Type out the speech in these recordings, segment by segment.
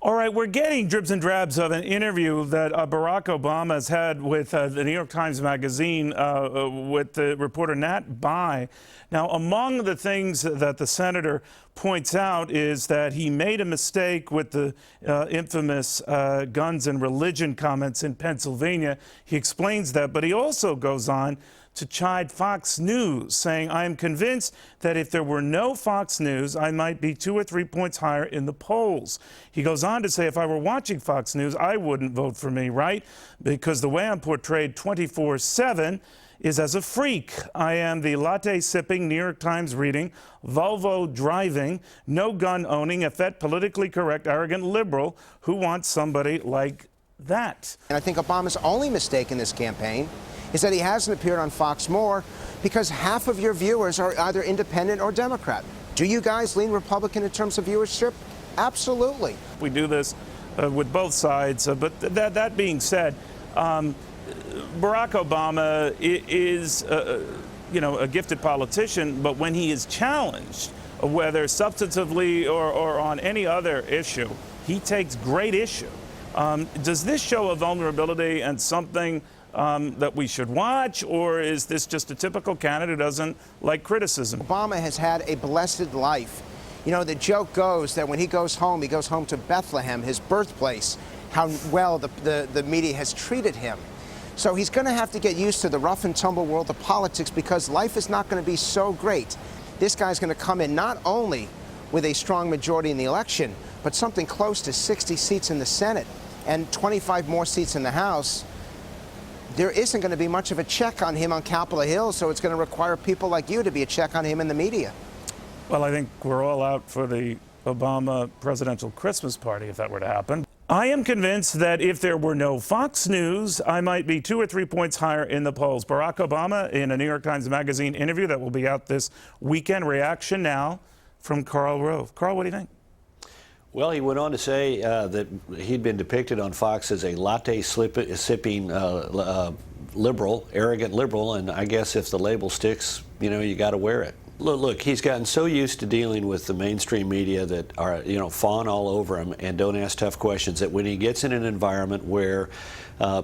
All right, we're getting dribs and drabs of an interview that Barack Obama has had with the New York Times Magazine with the reporter Nat Bai. Now, among the things that the senator points out is that he made a mistake with the infamous guns and religion comments in Pennsylvania. He explains that, but he also goes on to chide Fox News, saying, I am convinced that if there were no Fox News, I might be 2 or 3 points higher in the polls. He goes on to say, if I were watching Fox News, I wouldn't vote for me, right? Because the way I'm portrayed 24/7 is as a freak. I am the latte-sipping, New York Times reading, Volvo driving, no gun owning, effete, politically correct, arrogant liberal who wants somebody like that. And I think Obama's only mistake in this campaign is that he hasn't appeared on Fox more because half of your viewers are either independent or Democrat. Do you guys lean Republican in terms of viewership? Absolutely. We do this with both sides, but that being said, Barack Obama is, a gifted politician, but when he is challenged, whether substantively or on any other issue, he takes great issue. Does this show a vulnerability and something that we should watch, or is this just a typical candidate who doesn't like criticism? Obama has had a blessed life. You know, the joke goes that when he goes home to Bethlehem, his birthplace, how well the media has treated him. So he's going to have to get used to the rough and tumble world of politics because life is not going to be so great. This guy's going to come in not only with a strong majority in the election, but something close to 60 seats in the Senate and 25 more seats in the House. There isn't going to be much of a check on him on Capitol Hill, so it's going to require people like you to be a check on him in the media. Well, I think we're all out for the Obama presidential Christmas party if that were to happen. I am convinced that if there were no Fox News, I might be 2 or 3 points higher in the polls. Barack Obama in a New York Times Magazine interview that will be out this weekend. Reaction now from Karl Rove. Karl, what do you think? Well, he went on to say that he'd been depicted on Fox as a latte-sipping liberal, arrogant liberal, and I guess if the label sticks, you got to wear it. Look, he's gotten so used to dealing with the mainstream media that are, fawn all over him and don't ask tough questions, that when he gets in an environment where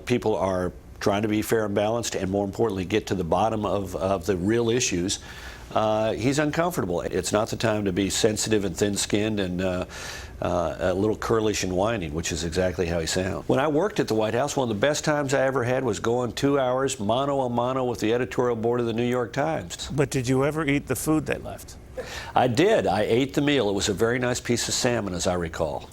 people are trying to be fair and balanced and, more importantly, get to the bottom of the real issues, he's uncomfortable. It's not the time to be sensitive and thin-skinned and a little curlish and whining, which is exactly how he sounds. When I worked at the White House, one of the best times I ever had was going 2 hours mano a mano with the editorial board of the New York Times. But did you ever eat the food they left? I did. I ate the meal. It was a very nice piece of salmon, as I recall.